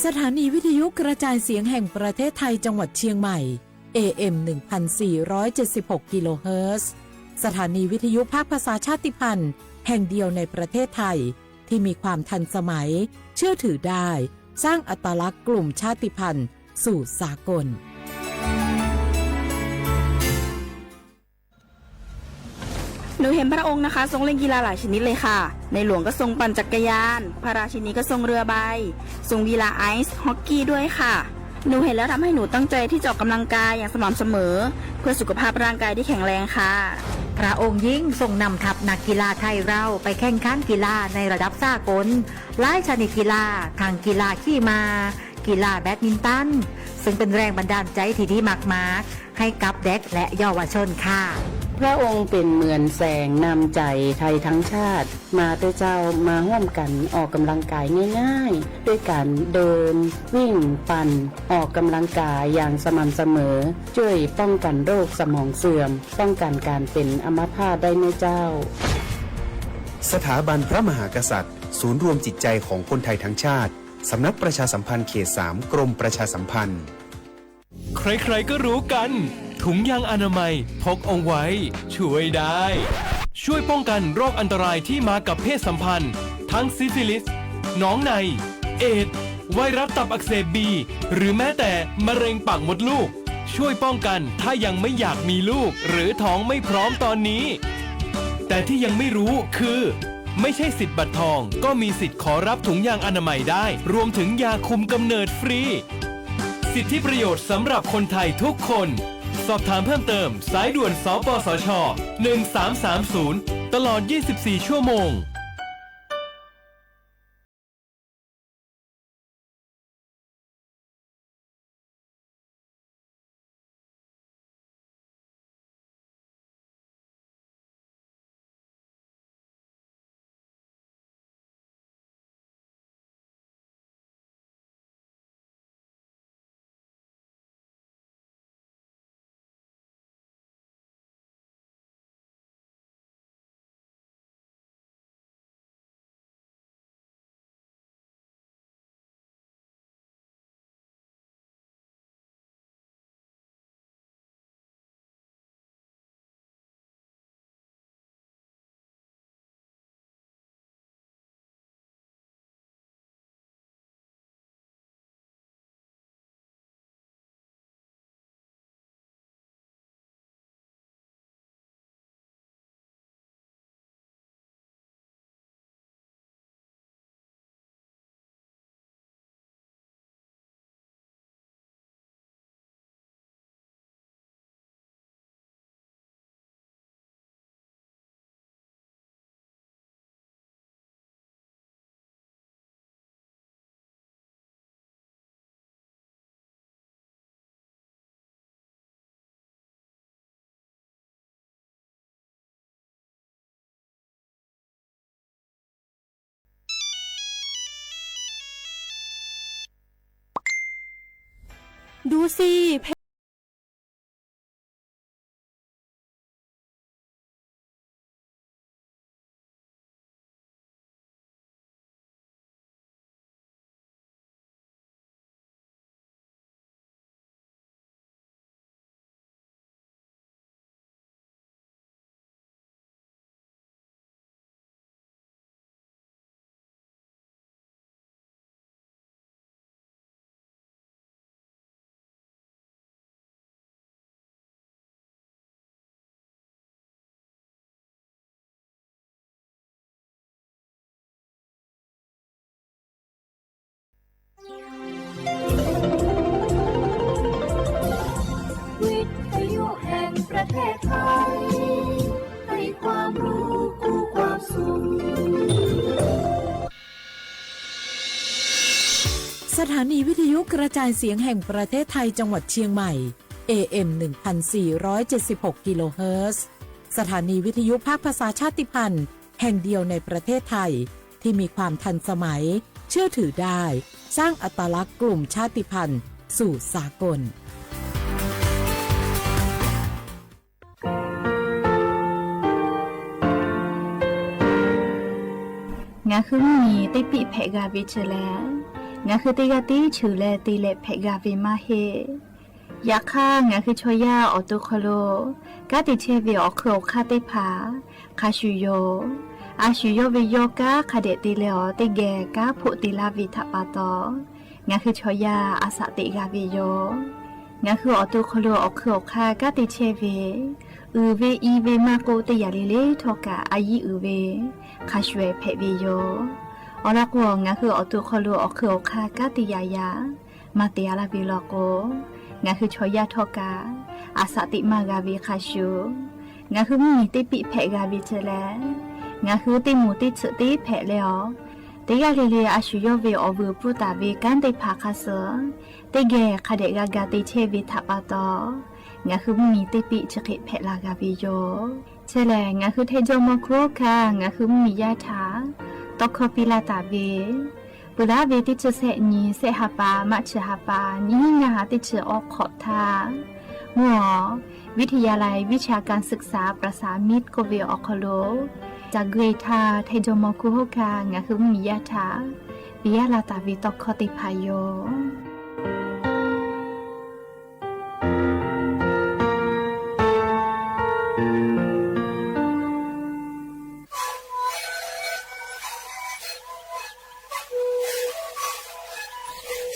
สถานีวิทยุกระจายเสียงแห่งประเทศไทยจังหวัดเชียงใหม่ AM 1476 กิโลเฮิรตซ์สถานีวิทยุภาคภาษาชาติพันธุ์แห่งเดียวในประเทศไทยที่มีความทันสมัยเชื่อถือได้สร้างอัตลักษณ์กลุ่มชาติพันธุ์สู่สากลหนูเห็นพระองค์นะคะทรงเล่นกีฬาหลายชนิดเลยค่ะในหลวงก็ทรงปั่นจักรยานพระราชินีก็ทรงเรือใบทรงกีฬาไอซ์ฮอกกี้ด้วยค่ะหนูเห็นแล้วทำให้หนูตั้งใจที่จะออกกำลังกายอย่างสม่ำเสมอเพื่อสุขภาพร่างกายที่แข็งแรงค่ะพระองค์ยิ่งทรงนำทัพนักกีฬาไทยเราไปแข่งขันกีฬาในระดับสากลหลายชนิดกีฬาทางกีฬาขี่ม้ากีฬาแบดมินตันซึ่งเป็นแรงบันดาลใจที่ดีมากๆให้กับเด็กและเยาวชนค่ะพระองค์เป็นเหมือนแสงนำใจไทยทั้งชาติมาเตเจ้ามาร่วมกันออกกำลังกายง่ายๆด้วยการเดินวิ่งปั่นออกกำลังกายอย่างสม่ำเสมอช่วยป้องกันโรคสมองเสื่อมป้องกันการเป็นอัมพาตได้ในเจ้าสถาบันพระมหากษัตริย์ศูนย์รวมจิตใจของคนไทยทั้งชาติสำนักประชาสัมพันธ์เขต 3 กรมประชาสัมพันธ์ใครๆก็รู้กันถุงยางอนามัยพกเอาไว้ช่วยได้ช่วยป้องกันโรคอันตรายที่มากับเพศสัมพันธ์ทั้งซิฟิลิสน้องในเอดส์ไวรัสตับอักเสบบีหรือแม้แต่มะเร็งปากมดลูกช่วยป้องกันถ้ายังไม่อยากมีลูกหรือท้องไม่พร้อมตอนนี้แต่ที่ยังไม่รู้คือไม่ใช่สิทธิ์บัตรทองก็มีสิทธิ์ขอรับถุงยางอนามัยได้รวมถึงยาคุมกำเนิดฟรีสิทธิประโยชน์สำหรับคนไทยทุกคนสอบถามเพิ่มเติมสายด่วนสปสช1330ตลอด24ชั่วโมงดูสิวิทยุแห่งประเทศไทยให้ความรู้คู่ความสุขสถานีวิทยุกระจายเสียงแห่งประเทศไทยจังหวัดเชียงใหม่ AM 1476 กิโลเฮิรตซ์สถานีวิทยุภาคภาษาชาติพันธุ์แห่งเดียวในประเทศไทยที่มีความทันสมัยเชื่อถือได้สร้างอัตลักษณ์กลุ่มชาติพันธุ์สู่สากลงาคือมีได้ปีเพกาบิเชแล้ว งาคือติกาติชื่อแลติเลเพกาเวมาเฮยาค่างาคือชอยาออตุคโลกาติเชเวอโครคาติผาคาชุโยอาชุโยเวโยกาคาเดติเลอติเกกาพุติลาวิทปาตองาคือชอยาอาสติกาเวโยงาคือออตุคโลอโครคากาติเชเวเวอีเวมาโกติยาลิเลทอกาอายิเวคาชเวเพเวโยอลักวงงาคือออตุคโลอโครคากาติยายามาเตียลาบิโลโกงาคือชอยาทอกาอาสติมากาวิคาชูงาคือมีติปิเพกาวิเจเลงาคือติมูติสุติเพเลอติกาลิเลอาชุโยเวอวูปุตาเวกันติภาคาเสติเกคาเดกากาติเชวิทัปาตองาคือมีติปิจกิเพลากาวิโยเชเลงาคือเทโจโมโครคางาคือมียาถาตอคปิลาตาเวปุระเวติจเสนีเสหปามัชหปานิงาติจออกขอทามัววิทยาลัยวิชาการศึกษาประสานมิตรโกเวออคโลจากเกรทาไทโจโมคุโฮกางาคือมียาถาปิยาลาตาวิตอคติพายโย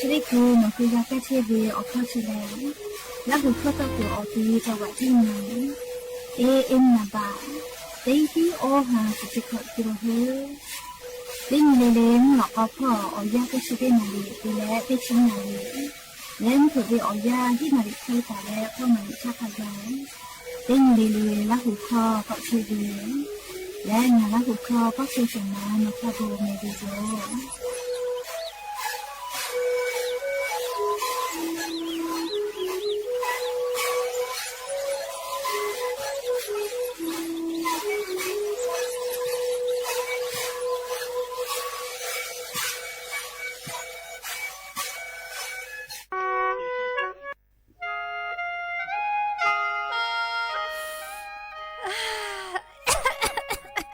ชริกูมันคือยาแก้เชื้อเวออกเข้าเชื้อแล้วหูเข้าตัวออกทีจังหวัดที่ไหนนาบาเต็งที่โอหาสุดที่ขดกิโลเฮเล่นเล่นหลอกพ่อออยาก็ช่วยนาลีไปแล้วไปชิมนาลีเล่นถูกไปออยาที่นาลีใช้แต่แล้วเข้ามาชาพยาเล่นเล่นแล้วหูคอก็ช่วยดีและงานแล้วหูคอก็ช่วยส่งมาในครอบครัวในวิดีโอ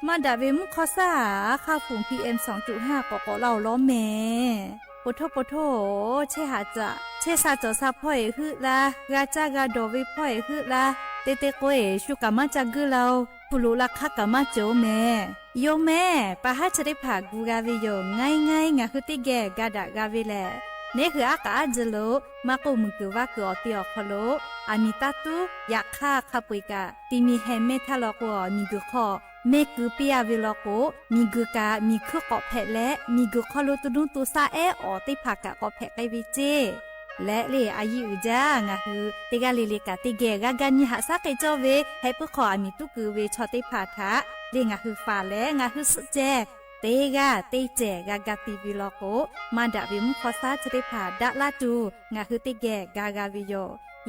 มาดาเวมุคอซ่าค่าฝุ่น PM 2.5 กอเหล่าล้อแม่ปโทปโทเชหาจะเชซาจอซาพ่อยคือละกาจากาโดวิพ่อยคือละเตเตโกเอชุกามาจากือเราปุลุลักขกามาโจแม่โยแม่ปะหาจะได้ผ่ากูกาวิโยง่ายงาคือติแกกาดากาวิแลนี่คืออากาศโลมากูมึงคือว่ากูอติออกโลอามิตาตุอยากฆ่าขับปุยกะตีมีแฮมเมทาลอกวมีกุขอเมกุปิอาวิลโกมีกุกามีคือเกาะแพะและมีกุขอลุตุนุตุซาออติภากะเกาะแพะไกวิเจและเลอายุจางะคือติกาเลกะติเกกะกันยิหาซักไกจอเวให้ปุขออามิตุกุเวชอติภาทะเลงะคือฟาและงะคือสุเจเตกาเตเจกากาติวิลโกมาดาวิมุขอซาชติภาดะลาตูงะคือติเกกากาวิโย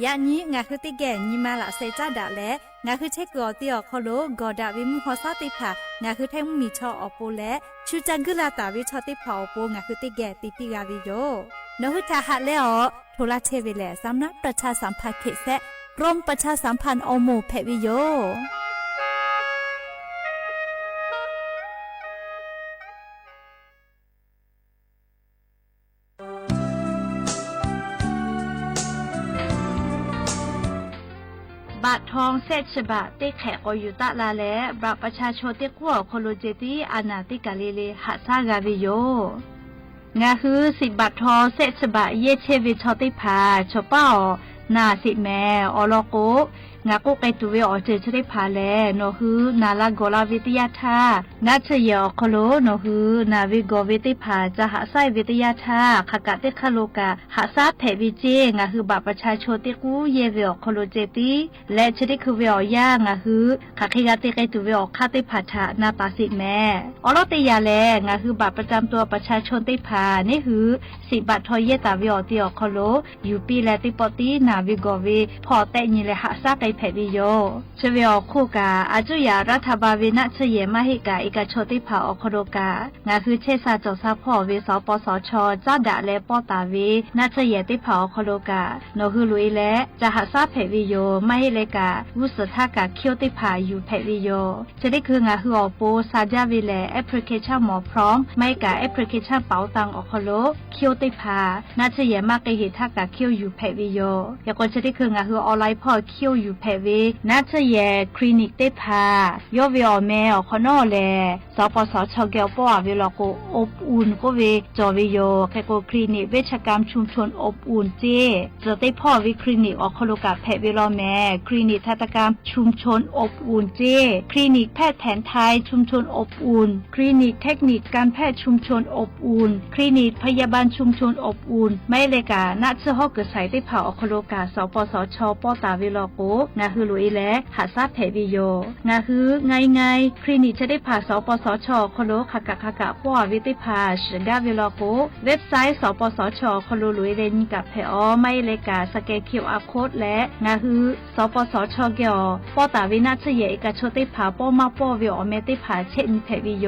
ยะนี้งาคือติแก่ညီမလာစေကြတာလဲငါคือเช็คกอติอขอโลกอดาวิมุขอซาติภางาคือแทงมีชออโปและชูจังกุลาตาวิชอติภาอโปงาคือติแก่ติปิกาวิโยนหุทาหะและอโทรเชเวแลสำนักประชาสัมพันธ์เขตแซะกรมประชาสัมพันธ์อโมเพวิโยบาททองเศษฉบับเตแขกอยุตะลาและบัตรประชาชนเตกัวโคโลเจติอานาติกาเลเลหัสากาวิโยงาคือ10 บาททองเศษฉบับเยเชวิชอติพาชอป้านาสิแม่อลโกงาโกไกตุเวอเจชได้พาแลโนคือนาลากอลาวิทยาธานาเชยอคโลโนคือนาวิโกวิติพาจะหาไซวิทยาธาขกะเตคโลกาหาซาเพวิเจงาคือบัตรประชาชนเตกูเยเวอคโลเจติและชดิคือเวอยางาคือขะคิกะเตไกตุเวอคาติพาทานาตาสิแม่อลอเตยาแลงาคือบัตรประจำตัวประชาชนเตพานี่คือ10 บาททอเยตาเวอติอคโลยูปีและติปอตีนา าวิกอวิพอแต่นี่เลยหาซาไกแผบิโยเชวิอคู่กาอาจุยารัฐบาลวินัชเยมาหิกาเอกชติภาอคโดกางาคือเชษาจซาพ่อเวสปสชเจ้าดาและปอตาวินัชเยติภาอคโดกาโนคือลุยและจะหาซาแผบิโยไม่ให้เลกาวุสทากาเคียวติภาอยู่แผบิโยจะได้คืองาคืออโปซาจาวิแลแอปพลิเคชันหมอพร้อมไม่กาแอปพลิเคชันเป๋าตังอคโลเคียวติภานัชเยมากเกหิทากาเคียวอยู่แผบิโยยากจะได้คืองาคือออนไลน์พ่อเคียวอยู่แผวินัชเยคลินิกติภายอวิอแมอคอนอแลสปสชเกลปอวิลโกอบอุ่นก็เวจอวิโยแคโกคลินิกเวชกรรมชุมชนอบอุ่นเจจะได้พ่อวิคลินิกอคโลกาแผวิลแมคลินิกทันตกรรมชุมชนอบอุ่นเจคลินิกแพทย์แผนไทยชุมชนอบอุ่นคลินิกเทคนิคการแพทย์ชุมชนอบอุ่นคลินิกพยาบาลชุมชนอบอุ่นไม่เลกานัชฮอกเกษายได้เผาอคโลกาสปสชปอตาวิลโกนาคือลุยและหาซาแผวิโยนาคือไงคลินิกจะได้ผ่าสปสชคโลขกะป้อวิติภาชดาวิลโกเว็บไซต์สปสชคโลลุยเรนกับแผอไม่เลกาสแกน QR Code และนาคือสปสชเกียวปอตาวินัชเยเอกชติภาป้อมาป้อวิอเมติภาเช่นแผวิโย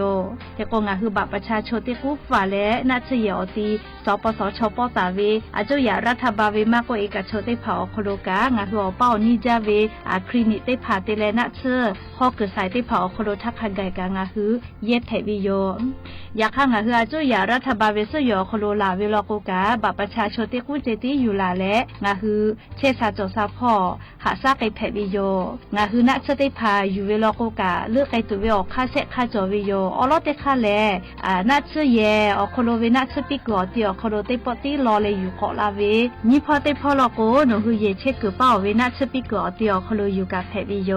แต่ก็งาคือบัตรประชาชนที่กู้ฝาและนัชเยอตีสปสชปอตาวิอาจุยารัฐบาลวิมากกว่าเอกชติภาคโลกางาคือเป้านิจาวิคลินิกติภาติเลนัชฮอกเกษายติภาคโลทักขันไกกางาคือเย็บแผวิโยอยากข้างาคืออาจุยารัฐบาลวิสยอคโลลาวิลโกกาบัตรประชาชนที่กู้เจติอยู่ลาและงาคือเชษาจซาพ่อหาซาไกแผวิโยงาคือนัชติภาอยู่วิลโกกาเลือกไกตัววิอค่าเสค่าจอวิโยอลอเตค่าแลนัชเยอคโลเวนัชปิกอติอคโลเตปติลอเลอยู่ขอลาเวนี่พอเตพอลโกหนูคือเยเชกเป้าเวนัชปิกอติอคโลอยู่กับแผวิโย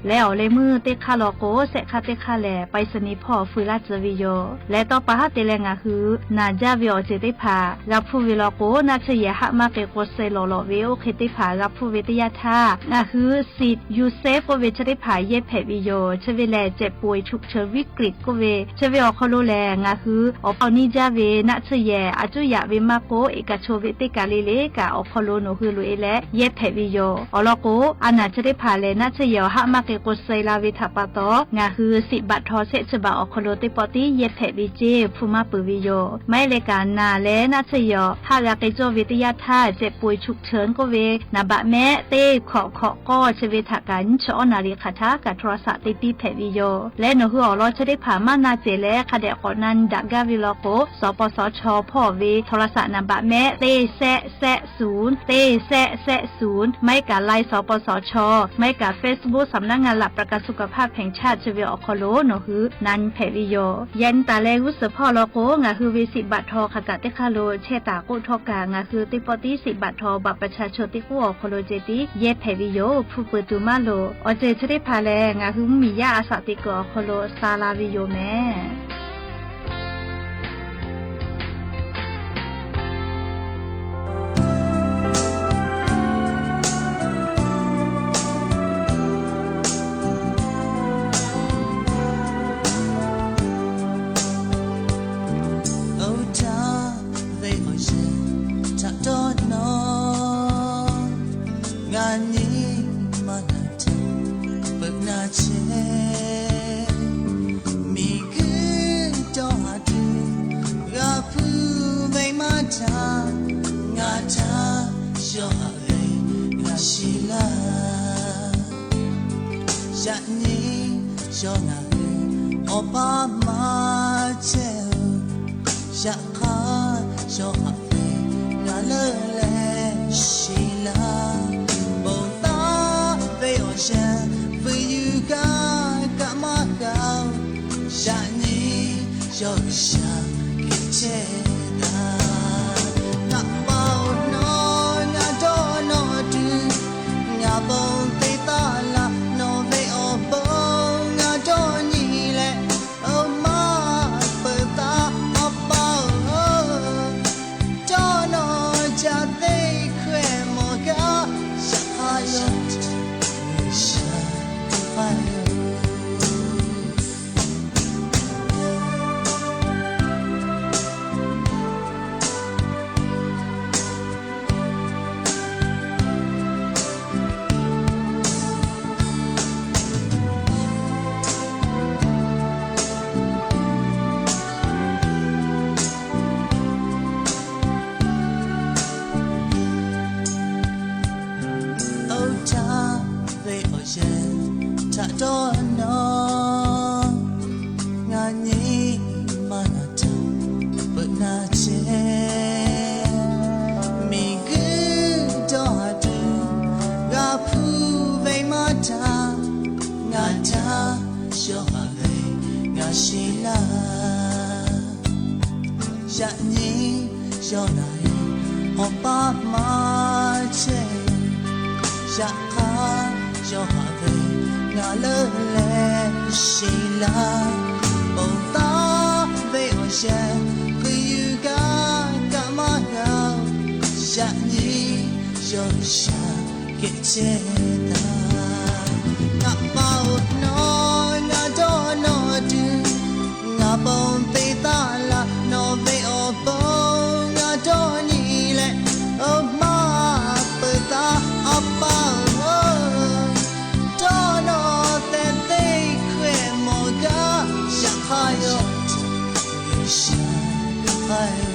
แล้วเลมือเตคาลโกเสค่าเตค่าแลไปสนิพ่อฟืลาจวิโยและต่อปะฮะเตเลงาคือนาจาวิอเจติภารับผู้วิลโกนัชเยหะมาเกโกเซโลโลเวโอเคติภารับผู้เวทยาธางาคือสิทธิ์ยูเซฟก็เวชติภาเยแผวิโยเชเวแลเจ็บป่วยฉุกเฉินวิกฤตก็เวเชเวอคโลแลงาคืออปอนิจาเวนัชเยอาจุยาเวมาโกเอกชวิติกาลิเลกาอคโลโนคือลุเอและเยแผวิโยอลโกอนาชติภาเลนัชเยหะมาเกโกเซลาวิทัปโตงาคือสิบัตทอเซฉบาอคโลติปติเยแผวิเจภูมาปุวิโยไม่เลกานาและนัชเยหะยาเกโจวิทยาธาเจ็บป่วยฉุกเฉินก็เวนาบะแม่เต้ขอก็ชเวทากันชอนาริคาทากับโทรศัพท์ติปีแผวิโยและหนูคืออลอชติภามานาเจและคดกอนันดักกาวิลโกสปสชพ่อเวโทรศัพท์นาบะแม่เต้แซ0เต้แซ0ไม่กับไลน์สปสชไม่กับ Facebook สำนักงานหลักประกันสุขภาพแห่งชาติชเวอคโลหนูคือนันแผวิโยยันตาเลวุสพ่อโลโกงาคือวิสิบัตทอขกะเตคาโลเชตากุทอกางาคือติปติสิบัตทอบัตรประชาชนติกูอคโลเจติเยแผวิโยผู้เปิดตุมาโลอเจชติภาแลงาคือมียาอาสาติกอคโลซาลาวิโยแม่下你小奶好爸妈切下哈小哈贝那了嘞西啦不打被我先可以干干嘛要下你小下给切的那包no那多 no do ngapong petala no be opo ngadoni le o ma peta apa dono te te kwe moga shakhayo shakhayo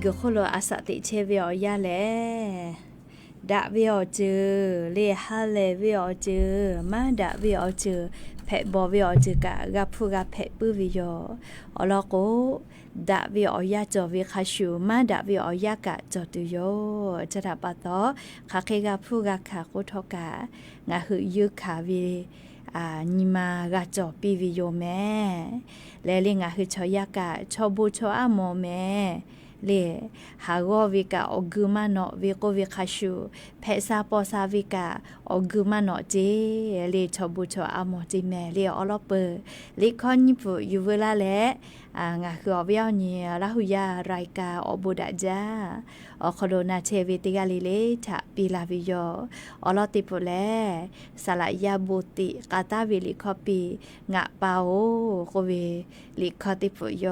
ก็โคโลอาสติเชวิอยาแลดะวิอจือเลฮาเลวิอจือมาดะวิอจือแพะบอวิอจือกะกับผู้กับแพะปื้อวิโยอลอโกดะวิออยาจอวิคาชูมาดะวิออยากะจอตุโยจะดาปะตอคาเคกับผู้กับคาโกทอกะงะหือยึกขาวินิมากะจอปีวิโยแม่และเลงะหือชอยากะชอบูชออะโมแม่เลหากว่าวิกาอกุมาโนวิโกวิคาชูเพซาปอซาวิกาอกุมาโนเจเลชอบุชออะโมจิแม่เลออลอเปลิคอนนิปุยูเวลาเลงาคืออวิอนีลาหุยารายกาอบุดะจาอคโดนาเชวิติกาลิเลทะปิลาวิโยอลอติปุเลสลายาบุติกาตาวิลิคอปีงะปาโอโกเวลิคอติปุโย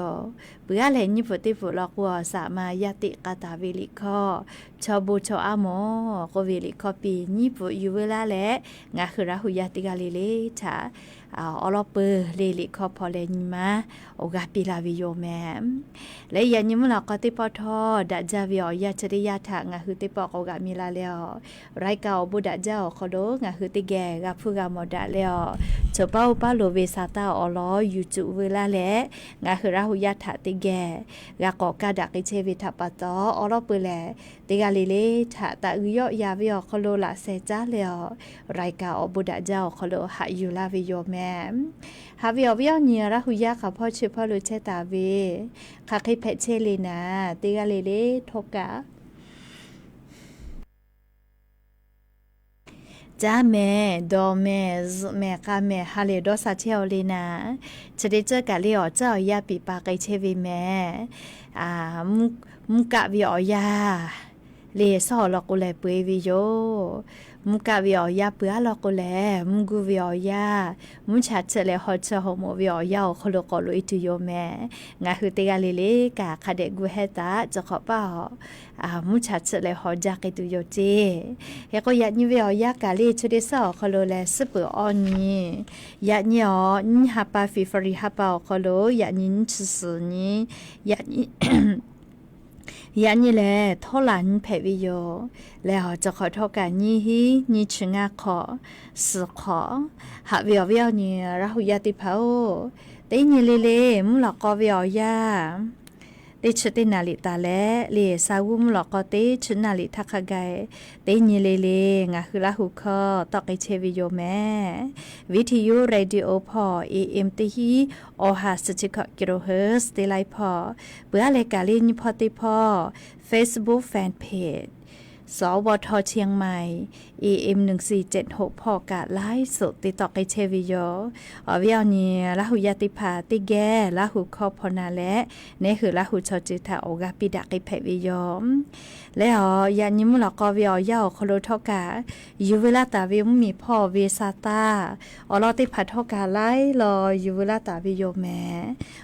เบื่อเลนิปุติปุลอกวัวสามายติกาตาวิลิคอชอบูชออะโมโกวิลิคอปีนิปุยูเวลาเลงาคือลาหุยาติกาลิเลทะอลอเปเลลิคอพอเลนิมาโอกาปิลาวิโยแมและยันยิมลอกติปอทอดะจาวิอยาชริยาทะงาคือติปอกอกามิลาเลอไรกาอบุดะเจ้าคอโดงาคือติแกกะผู้กามอดะเลอจเป้าปาโลเวซาตาอลอยูจุเวลาเลงาคือราหุยาทะติแกกะกอกาดะกิเชวิทะปะตออลอเปเลติกาลิเลทะตะอุยอยาวิอคโลละเซจาเลอไรกาอบุดะเจ้าคโลหะยูลาวิโยแมฮาวิอวิอเนียราหุยาค่ะพ่อชื่อพ่อลุเชตาเวคาคิเพเชลีนาติกาเลเลทกะจ้าแม่ดอแม่แม่กาแม่ฮาเลดอซาเชลลีนาจะได้เจอกะเลอเจ้ายาปีปาไกเชวิแม่มุกะวิอยาเลซอลอกุเลเปวิโยมุกะวิอยาเปือลอกุเลมุกุวิอยามุชาเชเลฮอเชโฮโมวิอยาคโลกอลุอิตุโยแม่งาคือเตกาเลเลกะคาเดกุเฮตาจะขอป้ามุชาเชเลฮอจากิตุโยเจเฮก็ยะนิวิอยากาเลชุเดซอคโลเลสเปออนียะญอญฮาปาฟิฟริฮาปาคโลยะญินชสนียะยันนี่แหละท่อหลันแผวิโยแล้วจะขอโทษกันนี่ฮีนี่ชงาขอสืขอหาวิอวิอนี่ราหุยาติภาโอแต่นี่เลมุหลอกกอวิอยาเตชตินาลิตาและเลสาวุมหลอกกอเตชนาลิทักไกเตนี่เลงาคือราหุคอตอกไอเชวิโยแม่วิทยุเรดิโอพอ AM ติฮีโอฮาสจิกกิโลเฮิร์ตเตไลพอเบื่อเลกาลินพอติพอ Facebook Fanpageสวทเชียงใหม่ AM 1476พอกาไลฟ์สดติดต่อไกเชวิโยอวิอนีละหุยาติภาติแกละหุคอพนาและเนคือละหุชอจิตาโอกาปิดากิเพวิโยแล้วยานิมุลกอวิอยาคโลทอกายูเวลาตาวิมมีพ่อเวซาตาอลอติพัทอกาไลรอยูเวลาตาวิโยแม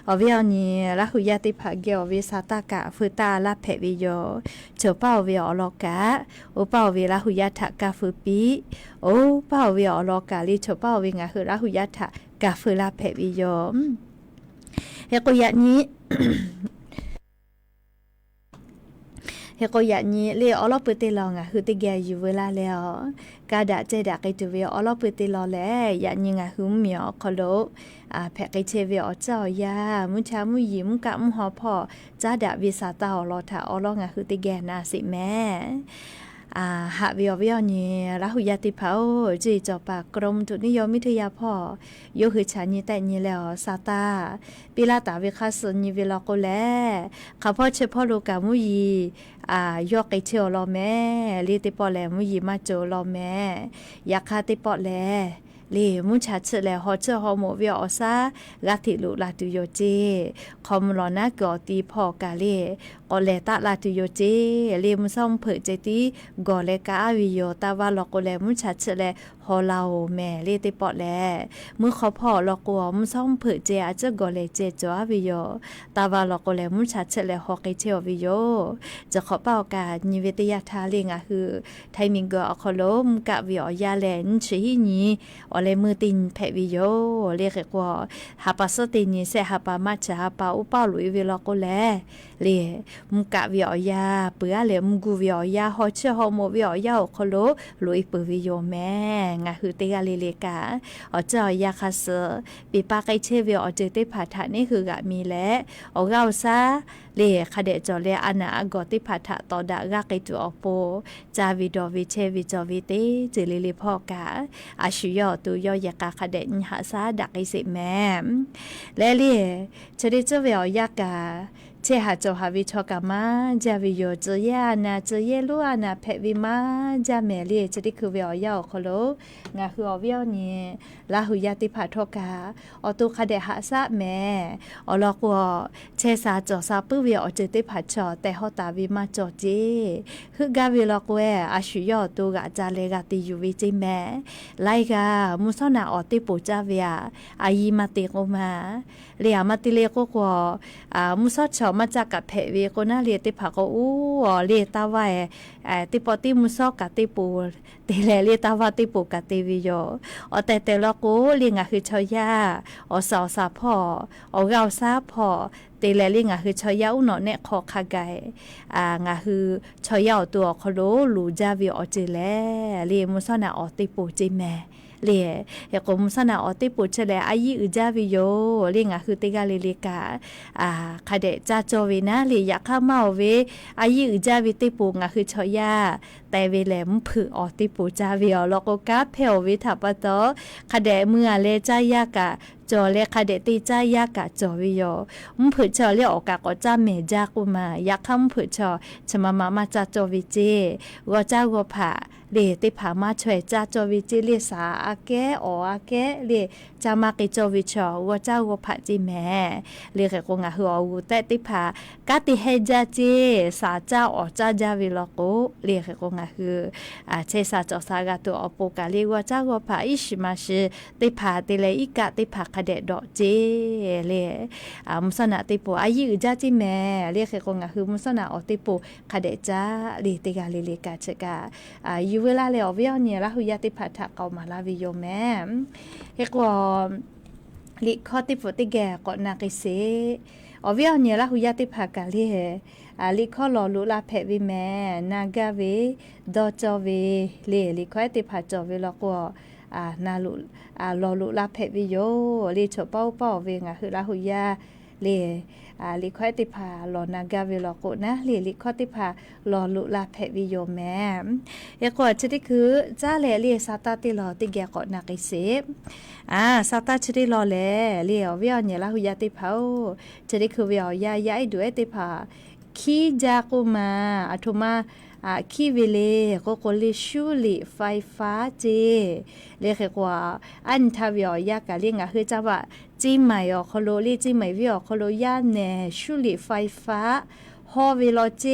อวิอนีละหุยาติภาเกอเวซาตากะฟืตาละเพวิโยเจเป้าวิอลอกะโอเป้าเวลาหุยาทะกาฟืปีโอเป้าเวอลอกาลิเจเป้าเวงาคือละหุยาทะกาฟืลาเพวิโยเฮโกยะนี้เฮโกยะนี้เลอลอปเตลองอ่ะคือติแกอยู่เวลาแล้วกาดะเจดะไกตุเวอลอปเตลอแลยะนิงอ่ะหุมเหมียวคโลแพไกเชเวอเจ้ายามุชามุยิมกะมุหอพอจาดะวิสาตาอลอทะอลองอ่ะคือติแกนาสิแม่หาวิอวิอนี่ราหุยาติภาโอจีจอปากกรมจุนิยมวิทยาพ่อโยคือชานิแต่นี่แล้วซาตาปิลาตาวิคาสนิวิลโกแลข้าพ่อเชพ่อโลกามุยียอกไอเชอลอแม่ลีติปอแลมุยีมาโจลอแม่ยาคาติปอแลเลมุชาเชแลฮอเชฮอโมวิออซากาติลุลาตุโยเจคอมลอนะกอตีพอกาเลกอเลตะลาตุโยเจเลมุซ่อมเผอเจติกอเลกาวิโยตาวาลอกอเลมุชาเชแลฮ อเราแม่เลติปอแลมือขอพอลอกวมซ่อมเผือเจอาจะกอเลเจจววิโยตาวาลอกแลมุชัดเชลฮอกเชววิโยจะขอเป่ากานิเวตยาทาเลงอะคือไทมิงกอคอลมกะวิอยาแลนชิฮินีอเลมือตินแพวิโยเรียกกว่าฮาปาสตินีเซฮาปามาชาฮาปาอุปาลุยวิลอกแลเลมุกะวิอยาเปือเลมุกูวิอยาฮอเชฮอโมวิอยาคอลลุยปืวิโยแม่งะคือเตกาเลเลกาอเจ้ายาคาเซปีปาไกเชวิอเจเตผาทะนี่คือกะมีและอเกาซาเลคาเดจอเลอานาอกอติผาทะตอดะกะไกจุอโปจาวิดอวิเชวิจอวิเตเจเลเลพอกาอาชุยอตุยอยากาคาเดนหาซาดักไอสิแม่และเลเชดิเจวิอยากาเชหาโจหาวิชอกามาจาวิโยเจยานาเจเยลุอานาเพวิมาจาเมเลเจดิคือวิอยาคโลงาคืออวิอนี่ลาหุยาติผาทอกาอตุคาเดหาซะแม่อลอกวเชซาจอซาปุวิอเจติผาชอแต่ฮอตาวิมาจอเจคือกาวิลอกเวอาชุยอตุกะจาเลกาติยูวิจิแม่ไลกามุซอนาอติปูจาเวียอายีมาติโกมาเลียมาติเลโกกวมุซอชอมาจากกับเพวีโกนาเลียติผาโกอูเลียตาไวติปอติมุซอกะติปูติเลเลียตาวาติปูกะติวิโยอแต่ลอกูเลียงะคือชอยาอสาวซาพ่ออเกาซาพ่อติเลเลียงะคือชอยาอุนอเนคอคาไกงะคือชอยาตัวคโลลูจาวิออจิเลเลียมุซอนาอติปูจิแม่เลียยากมุสนาอติปุเชเลอายีอุจาวิโยเลียงะคือติกาเลเลกาคาเดจาโจวินะเลียยาข้าเมาเวอายีอุจาวิติปุงะคือชอยาแต่เวแหลมผืออติปุจาวิโอลอกกาเพลวิทัปโตคาเดเมื่อเลจายากะจอเลคาเดติจายากะจอวิโยผือชอเลออกากอจาเมจากุมายักคำผือชอชมามาจาโจวิเจวอจากวผาเลติผามาช่วยจาโจวิจิเลสาอาแกออาแกเลจามากิโจวิชอวจาวผาจิแม่เลกกงะหืออูแต่ติผากาติเฮจาเจสาจาอจาจาวิลโกเลกกงะหือเชสาจอสากาตุอโปกาเลวจาวผาอิชิมาชิติผาติเลอิกะติผาคาเดดอเจเลมุสนาติปูอายุจาจิแม่เลกกงะหือมุสนาอติปูคาเดจาเลติกาเลกาเชกายูเวลาเลอวิอเนี่ยละหุยาติพัทธะเกามาลาวิโยแม่เฮกว่าลิคอติปุติแกก็นากิเซอวิอเนี่ยละหุยาติพักกาลีลิคอลอลุลาเพวิแม่นากาเวดอจอเวลิคอติพัจอเวลกว่านาลุลอลุลาเพวิโยลิโชเป้าเวงคือละหุยาลิคอติพาลอนากาเวลโกนะลิคอติพาลอลุลาเพวิโยแม่ยากว่าจะได้คือจ้าเลซาตาติลอติแกก็นากิเซซาตาจะได้รอเลวิอเนี่ยละหุยาติพาจะได้คือวิอยายายด้วยติพาคีจากุมาอัตุมาคีเวเลก็โกลิชูลิไฟฟ้าเจเรียกว่าอันทาวิอยากะเรียงคือจะว่าจิใหม่คโลลิจิใหม่วิอคโลยาเนชูลิไฟฟ้าฮอเวโลเจ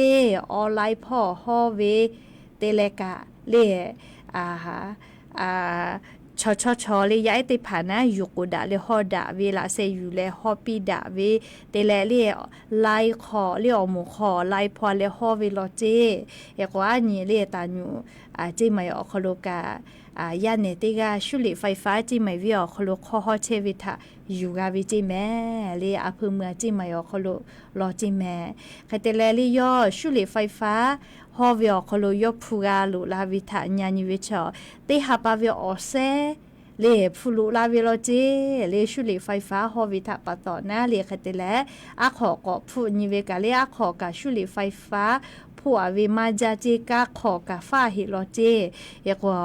ออนไลน์พ่อฮอเวเตเลกะเลชอเลยย้ายติผานะอยู่กูดะเลยฮอดะเวลาเซอยู่เลยฮอปีดะเวเตเลเลียไลคอเลียหมูคอไลพอเลยฮอเวโลเจยากว่านี่เลียตาอยู่จิไม่ออกโลกายาเนติกาชุลิไฟฟ้าจิไม่วิออกโลคอฮอเชวิทะอยู่กาวิจิแม่เลียอพึเมือจิไม่ออกโลรอจิแม่ใครเตเลเลียชุลิไฟฟ้าฮอวิอคโลยพูกาลุลาวิทะญาณิวิชอติหาปาวิอเซเลพูลุลาวิโลเจเลชุลิไฟฟ้าฮอวิทะปะตอนะเลคเตเลอะขอกอพูญิเวกาเลอะขอกะชุลิไฟฟ้าผัววิมาจาเจกาขอกะฟ้าฮิโลเจยกว่า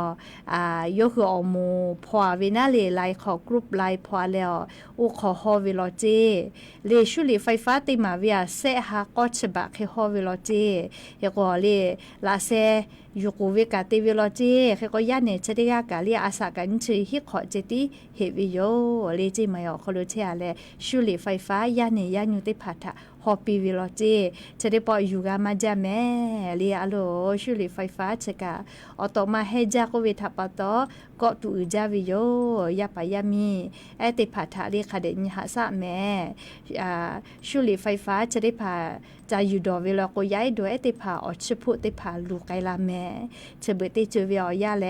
ยกคืออมูผัววินาเลไลขอกรุ๊ปไลผัวแล้วอุขอฮอวิโลเจเลชุลิไฟฟ้าติมาวิอาเซฮากอชบะเคฮอวิโลเจยกว่าเลลาเซยูกูวิกาติวิโลเจเคก็ยาเนชติกากาเลียอาสากันชื่อฮิขอเจติเฮวิโยเลจิมายอคโลเชอาเลชุลิไฟฟ้ายาเนยานุติพัทะฮอปีวิโลเจจะได้ปอยูกามาจาแม่เลียอโลชุลิไฟฟ้าเชกาออโตมาเฮจากวิทัปโต ก็ตูจาวิโยยาปายามีไอติผาถาเรียคาเดนหาสะแม่ชุลีไฟฟ้าจะได้พาจะอยู่ดอเวลาก็ย้ายโดยไอติผาออชพุติผาลูกไกลาแม่เชเบติเจวิอยาแล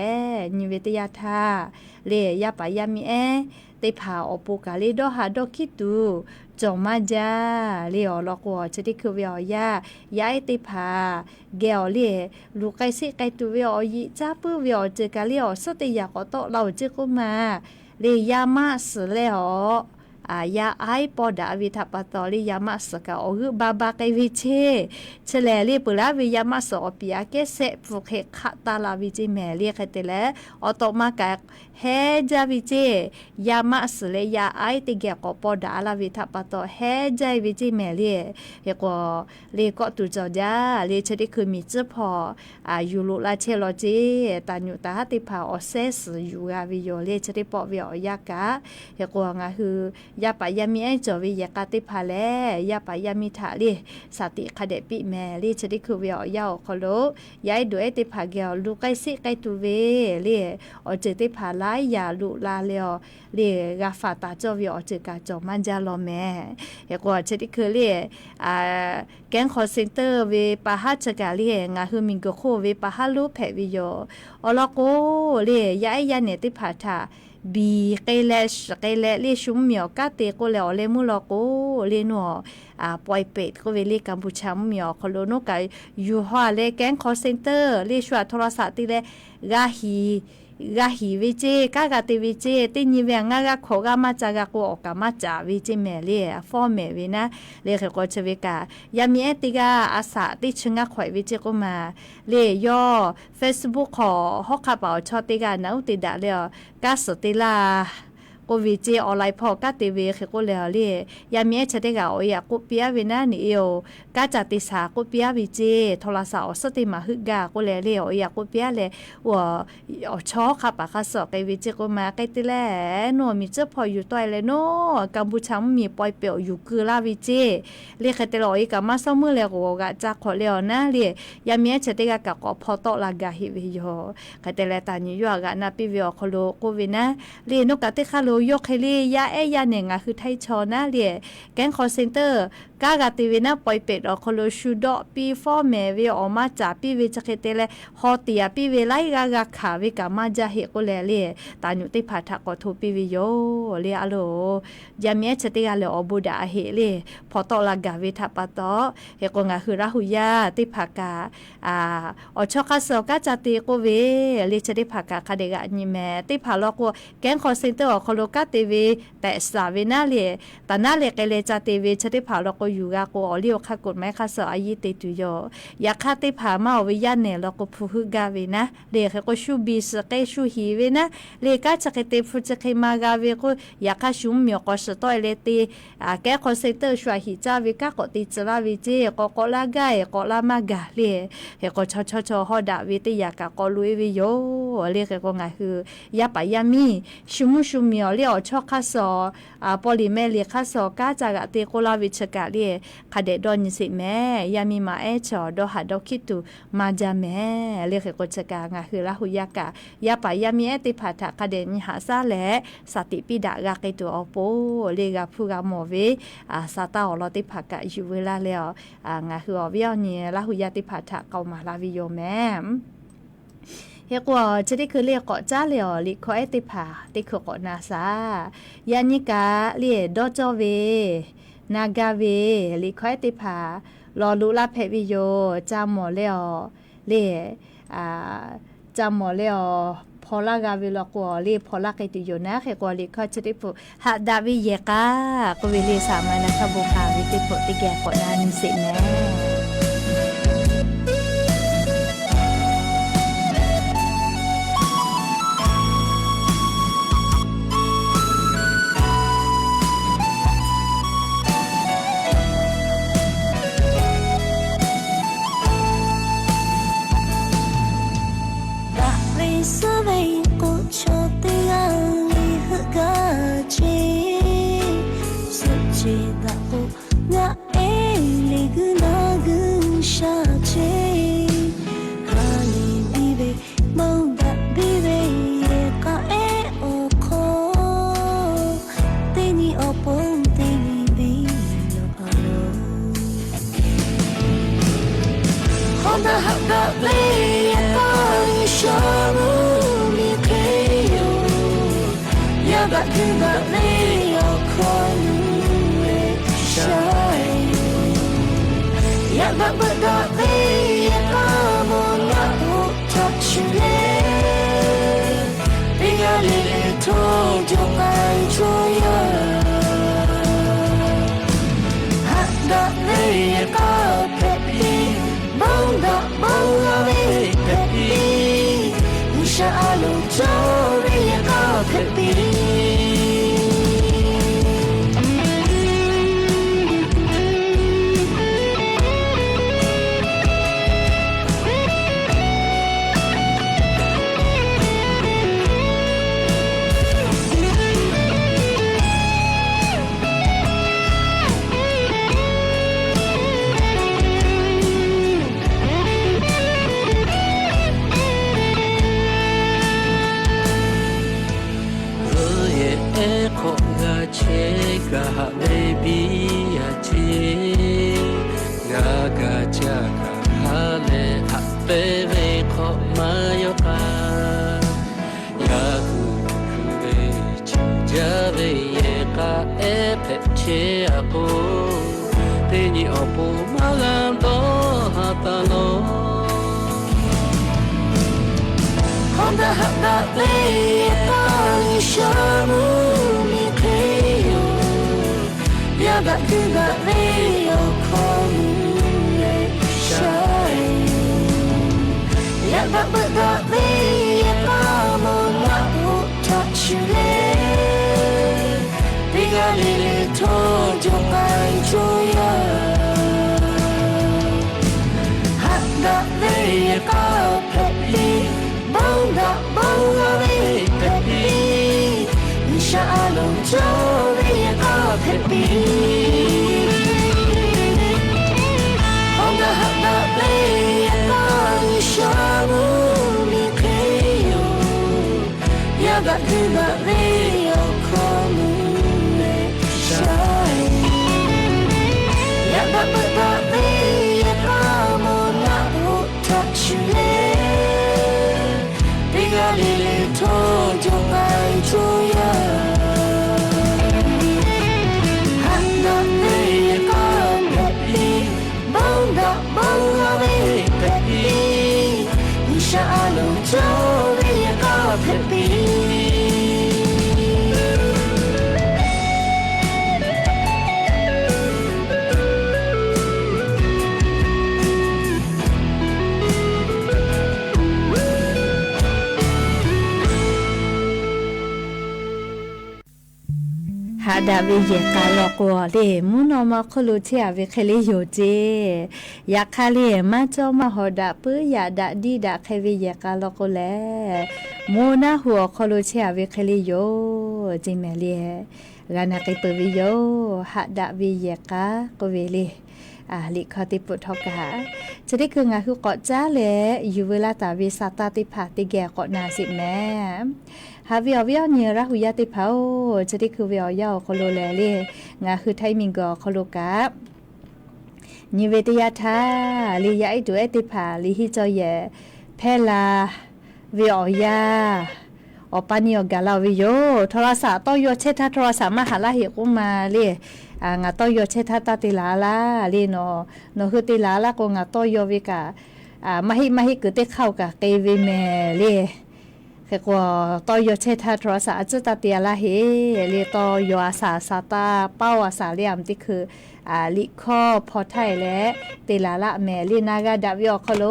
นิเวตยาธาเลยยาปายามีติผาอปูกาลีดอหาดอคิตูจงมาจาเลียวลอกวจะได้คือเวียย้ายติผาแกวเลียลูกไกสิไกตูเวียยิจ้าปื้อเวียเจกาเลียวสติยาก็โตเราเจกุมาเลียามาสแล้วยาไอปอดาวิทัปตอลียามาสกาโอฮึบาบาไกวิเชเฉลลีปุลาวิยามาสอปิยาเกเสฟุกเฮคตาลาวิจิแมเลียคเตเลออโตมากะเฮจาวิเจยามาสเลยาไอติเกกปอดาลาวิทัปตอเฮจาวิจิแมเลียเฮกอเลก็ตุจอจาเลชดิคือมีเจพอยูลุลาเชโลจีตานุตาติพาออเซสยูกาวิโยเลชดิปอวิอยากะเฮกงาคือยาปายามีไอจอวิยากาติพาเลยาปายามีถาลีสติคเดปิแมลีชดิคือเวียยาวคโลยายด้วยติพาเกลลูกไกสิไกตูเวลีออเจติพาลายยาลุลาเลอลีกาฟาตาจอวิออเจกาจอมันจาโลแมเฮกว่าชดิคือลีแกงคอเซ็นเตอร์เวปาฮัจกาลีงาฮือมิงโกโคเวปาฮัลูเพวิโยอลโกลียายยาเนติพาทาบีเกเลลีชุมเมียวกาเตโกเลอเลมุลโกเลนัวปอยเป็ดก็เวลีกัมพูชาเมียวคโลโนกายยูฮาเลแกงคอเซ็นเตอร์ลีชัวโทรศัพท์ติเลกาฮีวิเจกากาติวิเจตินิเวงากาโคกามาจากาโกออกามาจาวิเจเมเลียฟอร์เมวินะเลขก็ชเวกายามีเอติกาอาสาติชงะข่อยวิเจก็มาเลยอ Facebook ขอฮอกคาเปาชอติกานาอุติดาเลกาสติลากูวิเจออนไลน์พอกาติเวเคกูแล้วเลยยามีเอชเดกาโอยากูเปียวินานิเอวกาจัติสากูเปียวิเจโทรศัพท์สติมาฮึกากูแล้วเลยโอยากูเปียเลยว่าชอค่ะปะค่ะสอไกวิเจกูมาไกติแลหนัวมีเจ้าพออยู่ต่อยเลยโนกัมพูชามีปอยเปียวอยู่คือลาวิเจเรียกแต่ลอยกับมาซ้อมมือแล้วกูกะจากขอแล้วนะเลยยามีเอชเดกากับก็พอโตลากาฮิวิโยกะแต่ละตานิยอกะนาปิวิโอคโลกูวินะเลยนกกะติคาโลยกให้ลียายาเนี่ยงคือไทยชอนะเลียแกงคอเซ็นเตอร์กากาติวินะปอยเป็ดอคโลชูดอปีฟอร์เมวิออกมาจากปีวิจักเตเลฮอตียปีวิไลกากาขาวิกามาจะเฮโกเลเลียตานุติพาทักก็ทูปีวิโยเลียอโลยามีชติกาเลอบูดาเฮเลพอตอลากาวิทัปตอเฮโกงาคือราหุยาติภากาอชคาสกาจติโกเวเลชติภากาคาเดกะนิเมติภาลอกแกงคอเซ็นเตอร์อคโลกาติวิแต่สาวินาเลตานาเลเกเลจติวิชติภาลอกอยู่กาโกอเลียวคากดไม้คาสอายิติตุโยยาคาติผามาวิญญาณเนี่ยเราก็พูดกาวินะเลขก็ชูบีสเกชูฮีวินะเลกาจะเกติฟุจะเกมากาวิก็ยาคาชุมมีก็สตอยเลติแกคอนเซนเตอร์ชัวฮิจาวิกาก็ติจลาวิเจก็ลากายก็ลามากาเลเฮก็ชอฮอดาวิติยากาก็ลุยวิโยเลขก็ง่ายคือยาปายามีชุมมีเลียวชอคาสปอลิเมเลคาสกาจากเตโกลาวิชกาเลคาเดดอนสิแม่ยามีมาเอชอดอหาดอคิตุมาจาแม่เลขกฎชกางาคือละหุยากายาปายามีเอติภาทะคาเดนิหาซาและสติปิดากาเกตุอโปเลกาพูกาโมเวซาตาอลติภากะอยู่เวลาแล้วงาคืออเวียวนี่ละหุยาติภาทะเกามาลาวิโยแม่เฮกว่าจะได้คือเรียกเกาะจ้าเหลียวลิคอยติภาติคือเกาะนาซายานิกาเรียดอจอเวนากาเวลิคอยติภารอลุลาเพวิโยจามหมอเลียวเล่จามหมอเลียวพอลากาเวลกัวเล่พอลาไกติโยนะเขกว่าลิคอยจะได้ปุ๊หาดาวิเยกากวิเลสามานะคะบุคาวิติปุติแกเกาะนานิสิแม่Nga e ligna Yaga kuga leo kone shai Yaga bada leo mona utachule Biga lele to jongai choya Hada leo ka pepi Bonga bonga le pepi Musha alu chori ka pepi Chega baby achi gaga jaga hale happy kho mayoka yaku kube jabe ye ka epe che apo teni opo magam do hatalo Honda hada le ka shamu Yaga kuga leo kone shai Yaga bada leo mona utachule Biga lele to jongai choya Hada leo ka pepi Bonga bonga le pepi Nisha alon chore ka pepi Honga hada leo shamu mikeo Yaga kuga leo kone shai Yaga bada leo mona utachule Biga lele to jongai choya Bonga le pepi Nisha alu chori ka pepi Hada viye kaloko le muno makulu tia vikeli yoje yakali macho mahoda pu ya da di da kheviye kaloko le mona huo kolu tia vikeli yo jimeli gana kai pu yo hada viye ka ko veliลิขติปุถกะจะได้คืองานคือเกาะจ้าเลยอยู่เวลาตาวิสาตาติผาติแก่เกาะนาสิแม่หาวิวเนียรักหุยาติเผาจะได้คือวิวยาวโคโลแลเลยงานคือไทมิงกอโคโลกะนิเวตยาธาลิยาไอดูไอติผาลิฮิจอยแพลาวิวยาอปานิโอกาลาวิโยโทรศัพท์ต้องโยเชตาโทรศัพท์มาหาลาเหกุมาเลยงาโตโยเชทาตาติลาลาลีโนคือติลาลาก็งาโตโยวิกามาฮิกึเตเข้ากะเกวิเมลีคือก็โตโยเชทาโทรศัพท์จุตาติลาเฮลีโตโยอาสาสาตาเป้าอาสาเลียมที่คือลิคอพอไทยและติลาละแมลีนากาดาวิโอคโล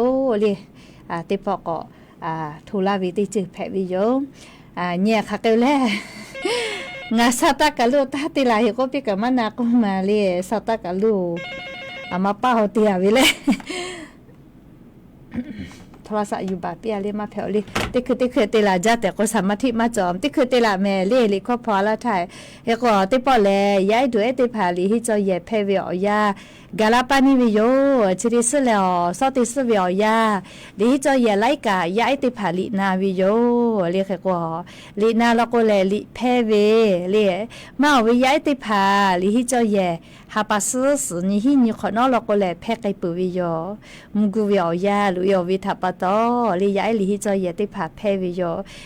ลีติปอกทูลาวิติจึกแพวิโยเนี่ยค่ะเกลแลงาซาตากะลูตาติลาเฮก็ปิกะมานาก็มาเลยซาตากะลูมาป้าเฮาเตียวิเลยโทรศัพท์อยู่บาเปียเลยมาแผวเลยติคือติลาจ้าแต่ก็สามารถที่มาจอมติคือติลาแม่เลยลิก็พอละถ่ายเฮก็ติปอแลย้ายด้วยติผาลีที่จอแย่เพวิอยา กาลาปานิวิโยชิริสแล้วสอติสเวียยาลิจอยไลกายาไอติผาลินาวิโยเรียกกว่าลินาแล้วก็เลยลิเพเวเรียมาวิยาไอติผาลิจอยฮาปัสสนี่หินิขอนอแล้วก็เลยเพกไอปุวิโยมุกุวิยาลุยวิทัปตอลิยาไอลิจอยติผาเพวิโย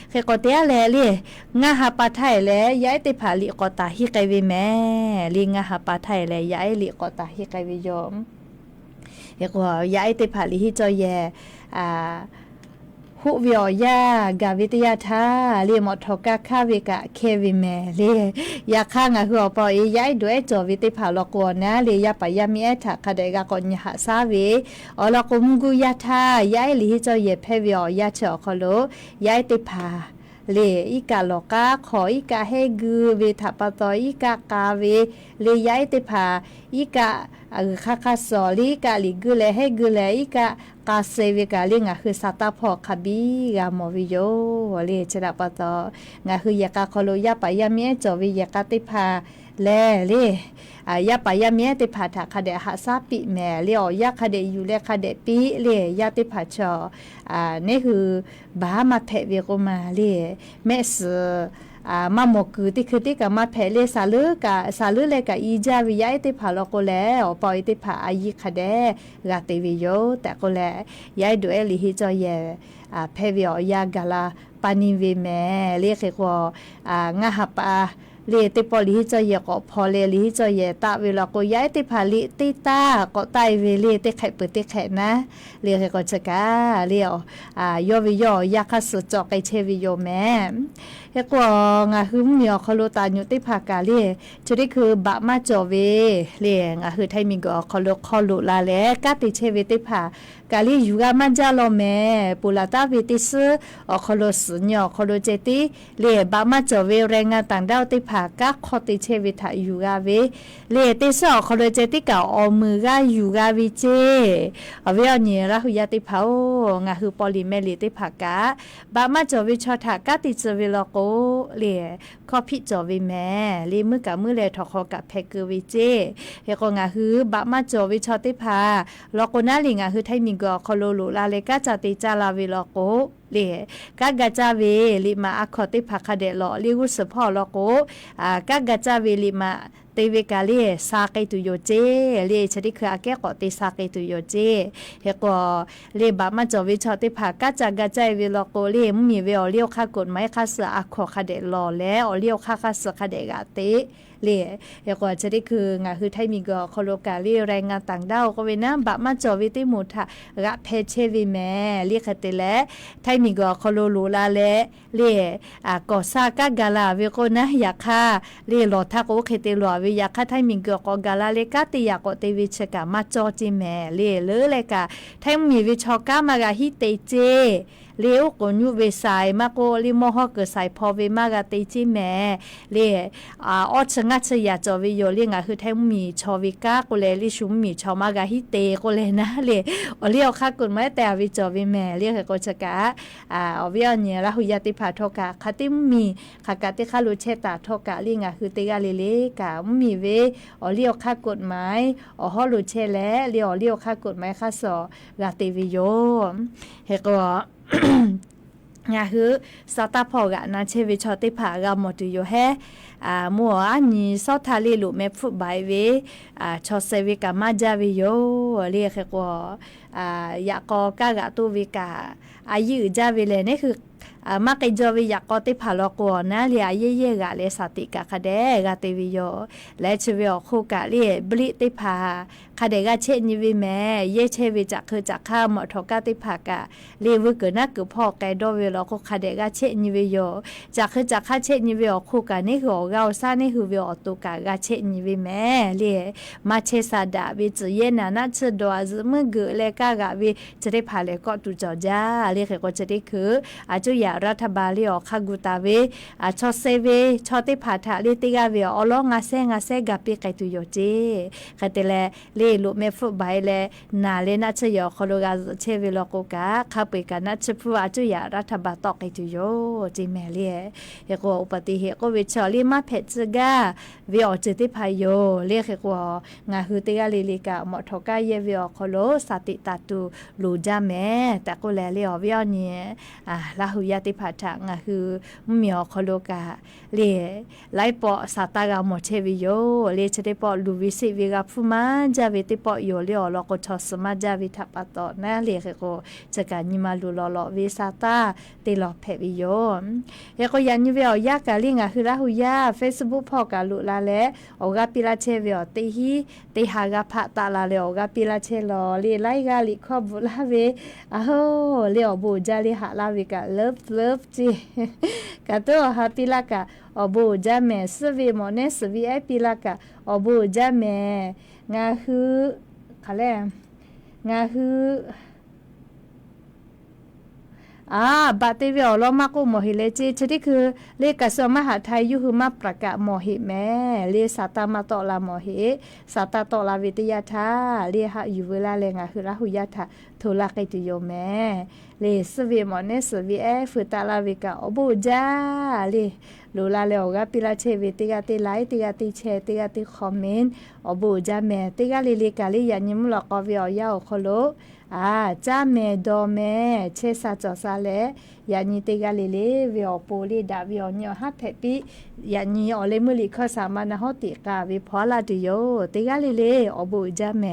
เขกเตียแลลิงาฮาปาไทยแลยาไอติผาลิกตาฮิไกวิแม่ลิงาฮาปาไทยแลยาไอลิกตาฮิไกวิโยเรียกว่ายาไอติผาลิฮิจอยหุวิอยากาวิทยาธาเรียมอทกาคาวิกะเควิเมเรียาข้างหัวปอยยาด้วยจอวิติผาลกวนะเรียาปยามีเอถาคาเดกากอนยาซาวิอลกุมกุยาธายาลิฮิจอยเพวิอยาเฉอคโลยาไอติผาเลอีกาโลกาขออีกาเฮกูเวทัปตออีกากาเวเลยาไอติผาอีกาคาคาสอลีกาลิกุเลเฮกุเลอีกากาเซวิกาลิงะคือซาตาพอคาบีกามอวิโยเลชะปตองะคือยากาคโลยาปยามีจอวิยากาติผาแลยาปยามีติผาถาคาเดหาซาปิแม่เลียวยาคาเดอยู่เลคาเดปีเลยาติผาชอนี่คือบามาเพเวโกมาเลเมสมาหมกคือที่คือที่กับมาเพเลสาลืเลยกับอีจาวิยาติผาลโกแลปอยติผาอายิคาเดกาติวิโยแต่ก็แลยายดูเอลิฮิจอยเพเวียยากาลาปานิเวแม่เรียกว่างาฮัปาเลติปอลิจอยก็พอเลลิจอยตาเวลาก็ย้ายติผาลิติตาก็ไตเวเลติไข่เปิดติไข่นะเรียกก็จะกาเรียวยอวิโยยาคัสจอกไอเชวิโยแม่เฮกว่างาฮึมเมียวคโลตาญุติภากาเลีจุดนี้คือบะมาจอเวเลียงาคือไทมิงก็คโลคโลลาแลกาติเชวิติภากาลีอยู่กามันจาโลแม่ปุลาตาวิติสคโลสุญญคโลเจติเลียบะมาจอเวแรงงานต่างดาวติภากาคอติเชวิทาอยู่กาเวเลียติสคโลเจติกาอมือกาอยู่กาวิเจอเวอเนี่ยละหุยาติภางาคือปอลิเมลิติภากาบะมาจอวิชอทากาติเจเวลโกเลียขอพิจอวิแม่ลีมือกับมือเลทอคอกับเพกวิเจเฮกงาคือบะมาจอวิชอติภาลโกนาลิงาคือไทมิงก็คโลโลลาเลกาจติจาลาวิลโกเลกากาจาเวลิมาอคอติภาคเดลอลิวุสพอลโกกากาจาเวลิมาเตเวกาเลซาเกตุโยเจเลชดิคืออาแกก็ติซาเกตุโยเจเฮก็เลบะมาจอวิชอติภากาจากาใจเวลโกเลมมีเวอเลียวคากฎหมายคาสอะขอคเดลอแล้วอเลียวคาสคเดกาเตเลเฮก็จะได้คืองาคือไทมีก็คโลกาลีแรงงานต่างด้าวก็เวนะบะมาจอวิติมุทะระเพเชวิแม่เรียกเตแลไทมีก็คโลลูลาเลเลก็ซากากาลาเวโกนะยาคาเลโลทักโอเคเตลอวิยาคาไทมิงก็กาลาเลกาติยาก็เตวิชกามาจอจิแม่เลกาไทมีวิชอกามากาฮิเตเจเลี้ยวกญูเวสายมาโกลิโมฮอกสายพอเวมากาติจิแม่เลอชงัชยาจอวิโยเลียงคือแทมีชอวิกาโกเลลิชุมมีชอมากาฮิเตโกเลนะเลอเลียวคากฎหมายแต่วิจอวิแม่เรียกโกชกาอวิญญาละหุยติภาทกะคติมีคากาติคาลุเชตาทกะเลียงคือเตกาเลกามีเวอเลียวคากฎหมายฮอลุเชแลเลียวคากฎหมายคาสอกาติวิโยเฮก็งาคือสตาพอกะนาเชวิชอติภากะหมดอยู่แฮมัวอันนี้สอทาลีลุเมฟุบายเวชอเซวิกะมาจาวิโยเรียกว่ายากอกะกะตุวิกะอายุจาวิเลนี่คือมาเกจวิยากอติภาลกวนะเลียเย่ๆกะเลสติกะคเดกะติวิโยและชเวอคูกะเลียบลิติภาคเดกะเชนิวิแม่เยเชวิจักคือจักข้ามทกะติภากะเลวกะนะกึพ่อไกดอเวลอคูคเดกะเชนิวิโยจักคือจักข้าเชนิวิอคูกะนี่คือเราซานี่คือวิอตุกะกะเชนิวิแม่เลมาเชซาดาวิจิเยนะนะชดอซมึกเลกะกะวิจะได้พาเลก็ตุจอจาเลก็จะได้คืออาจุ ยารัฐบาลเลียวคากุตาเวชอเซเวชอติผาทะเลติกาเวอลองาเซกับปีไกตุโยเจคาเตเลเลลุเมฟุไบเลนาเลนัชยอคโลกาเชเวลโกกาคาเปกานัชพัวจุยารัฐบาลตอกไกตุโยเจแมเลียเฮโกอุปติเหตุก็วิชอลีมาเพจกาเวอเจติพายโยเรียกกว่างาฮือติกาลิลิกาหมอทกาเยเวอคโลสติตาตูลูจาแมแต่ก็แลเลียเวอเนี่ยลาหุยาติผาทะงาฮือเมียคโลกาเลไลปอสาตากาหมอเชวิโยเลเชเตปอลูวิสิวิกาฟุมาจาเวติปอโยเลียลอกชอสมาจาวิทัปตอนะเลกก็จะกานิมาลูลอวิสาตาติลอเพวิโยเฮก็ยันยูเวอยากาลิงาฮือลาหุยา Facebook พอกาลุลาเลโอกาปิลาเชเวอติฮิติหากาพะตาลาเลโอกาปิลาเชลอเลไลกาลิคอบุลาเวอะโหเลอบูจาลิหะลาวิกาเลิฟจิกาโตฮาปิลากาอบูจาเมสวีโมเนสวีไอปิลากาอบูจาเมงาฮือคะแลงาฮือบาติเวอลอมากุโมหิเลจิชดิคือเลกะสมหาไทยยุหุมาประกาศโมหิแม่เลสาตามาตอลาโมหิสาตาตอลาวิทยาทาเลหะอยู่เวลาเลงะคือละหุยาทาโทลาไกตุโยแม่เลสเวโมเนสวีเอฟตาลาวิกาอบูจาเลลูลาเลโอกาปิลาเชวิติกาติไลติกาติเชติกาติคอมเมนต์อบูจาแม่ติกาลิลิกาลิยานิมุลกอวิอยาโคโลจาเมดอเมเชซาจอซาเลยานีเตกาเลเลวิโอโปลีดาวิโอเนียฮัตเทปิยานีอเลมุลิคอสามานะฮอติกาวิพอลาดิโยเตกาเลเลอบูจาเม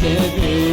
ခဲ့ပြီ